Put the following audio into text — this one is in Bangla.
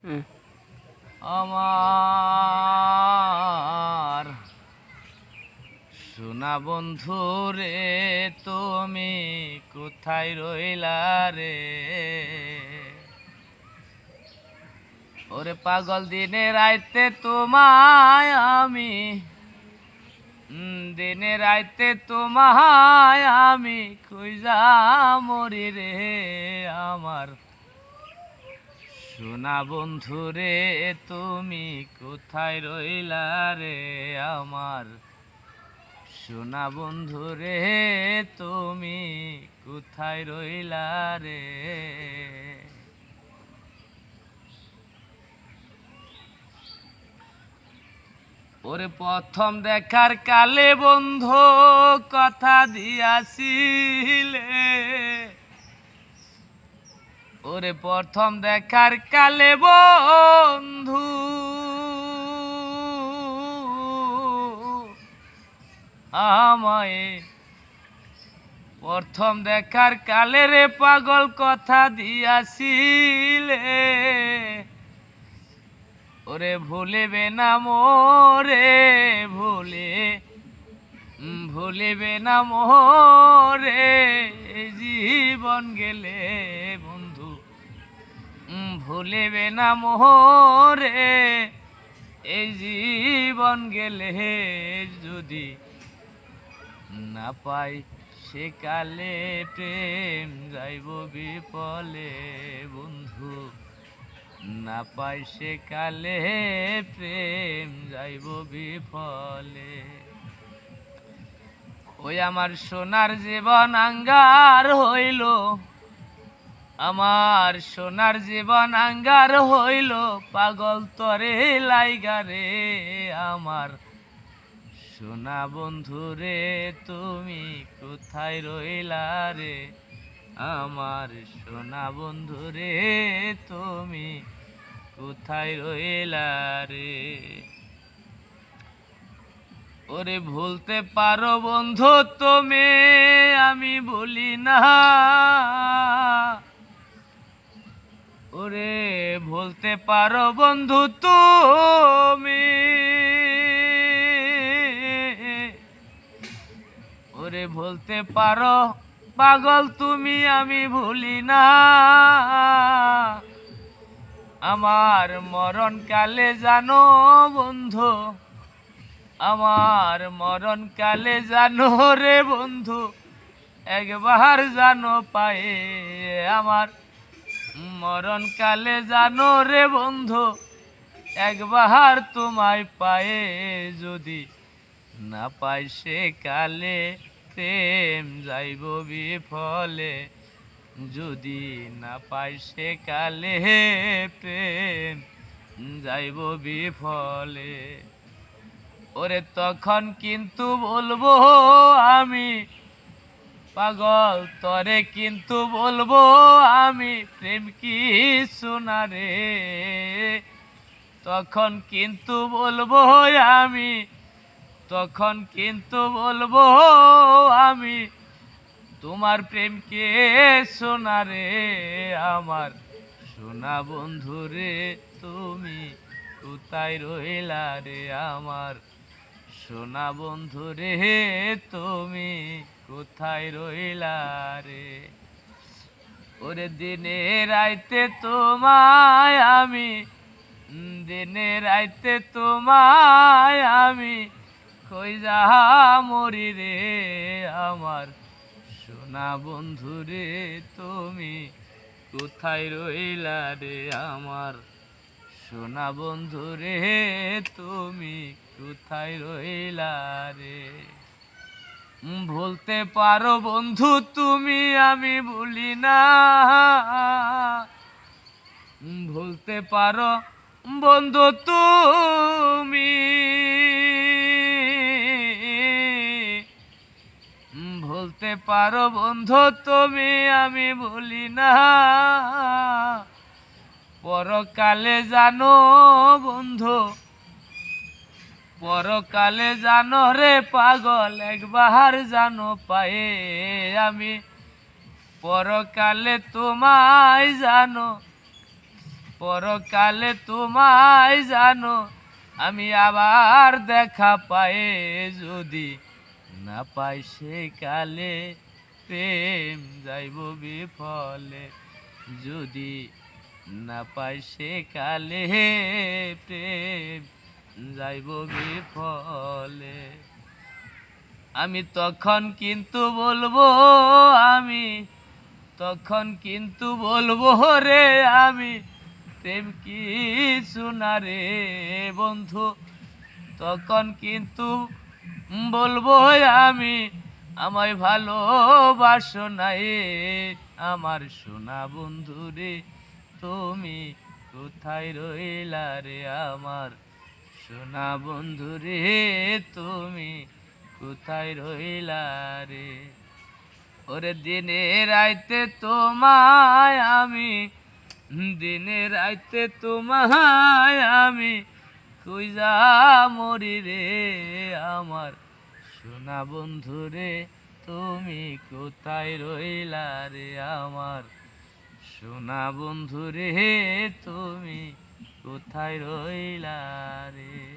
হুম। আমার সোনা বন্ধু রে, তুমি কোথায় রইলা রে? ওরে পাগল, দিনে রাইতে তোমায় আমি দিনে রাইতে তোমায় আমি খুঁজা মরি রে। আমার সোনা বন্ধু রে, তুমি কোথায় রইলা রে? আমার সোনা বন্ধু রে, তুমি কোথায় রইলা রে? ওরে প্রথম দেখার কালে বন্ধু কথা দিয়াছিলে, ওরে প্রথম দেখার কালে বন্ধু আমায় প্রথম দেখার কালে রে পাগল কথা দিয়াছিলে। ওরে ভুলিবে না মোরে, ভুলিবে না মোরে জীবন গেলে বন্ধু, ভুলিবে না মোরে এই জীবন গেলে। যদি না পাই সে কালে প্রেম যাইব বিফলে বন্ধু, না পাই সে কালে প্রেম যাইব বিফলে। ওই আমার সোনার জীবন আঙ্গার হইল, আমার সোনার জীবন আঙ্গার হইল পাগল তরে লাইগা রে। আমার সোনা বন্ধু রে, তুমি কোথায় রইলা রে? আমার সোনা বন্ধু রে, তুমি কোথায় রইলা রে? ওরে ভুলতে পারো বন্ধু তুমি, আমি ভুলি না। ওরে ভুলতে পারো বন্ধু তুমি, ওরে ভুলতে পারো পাগল তুমি, আমি ভুলি না। আমার মরণ কালে জানো বন্ধু, আমার মরণ কালে জানো রে বন্ধু, একবার জানো পায়ে আমার মরণ কালে জানো রে বন্ধু, একবার তোমায় পায়ে যদি না পাই সে কালে প্রেম যাইব বিফলে। যদি না পাই সে কালে প্রেম যাইব বিফলে। ওরে তখন কিন্তু বলবো আমি পাগল তরে, কিন্তু বলবো আমি প্রেম কি শোনা রে। তখন কিন্তু বলবো আমি, তখন কিন্তু বলবো আমি তোমার প্রেম কে শোনা রে। আমার সোনা বন্ধু রে, তুমি কোথায় রইলা রে? আমার সোনা বন্ধু রে, তুমি কোথায় রইলা রে? ওরে দিনে রাইতে তোমায় আমি, দিনে রাইতে তোমায় আমি কইরা মরি রে। আমার সোনা বন্ধু রে, তুমি কোথায় রইলা রে? আমার সোনা বন্ধু রে, তুমি কোথায় রইলা রে? ভুলতে পারো বন্ধু তুমি, আমি ভুলি না। ভুলতে পারো বন্ধু তুমি, ভুলতে পারো বন্ধু তুমি, আমি ভুলি না। পরকালে জানো বন্ধু, পরকালে জানো রে পাগল, একবার জানো পায়ে আমি পরকালে তোমায় জানো, পরকালে তোমায় জানো আমি আবার দেখা পায়ে যদি না পাই সে কালে প্রেম যাইব বিফলে যদি না পাই সে কালে প্রেম যাইব বিফলে আমি তখন কিন্তু বলবো আমি তখন কিন্তু বলবো রে আমি প্রেম কিছু না রে বন্ধু তখন কিন্তু বলবো আমি আমায় ভালোবাসো না আমার সোনা বন্ধু রে তুমি কোথায় রইলা রে আমার সোনা বন্ধু রে তুমি কোথায় রইলা রে ওরে দিনে রাইতে তোমায় আমি দিনে রাইতে তোমায় আমি খুঁজা মরি রে আমার সোনা বন্ধু রে তুমি কোথায় রইলা রে আমার সোনা বন্ধু রে তুমি কোথায় রইলা রে।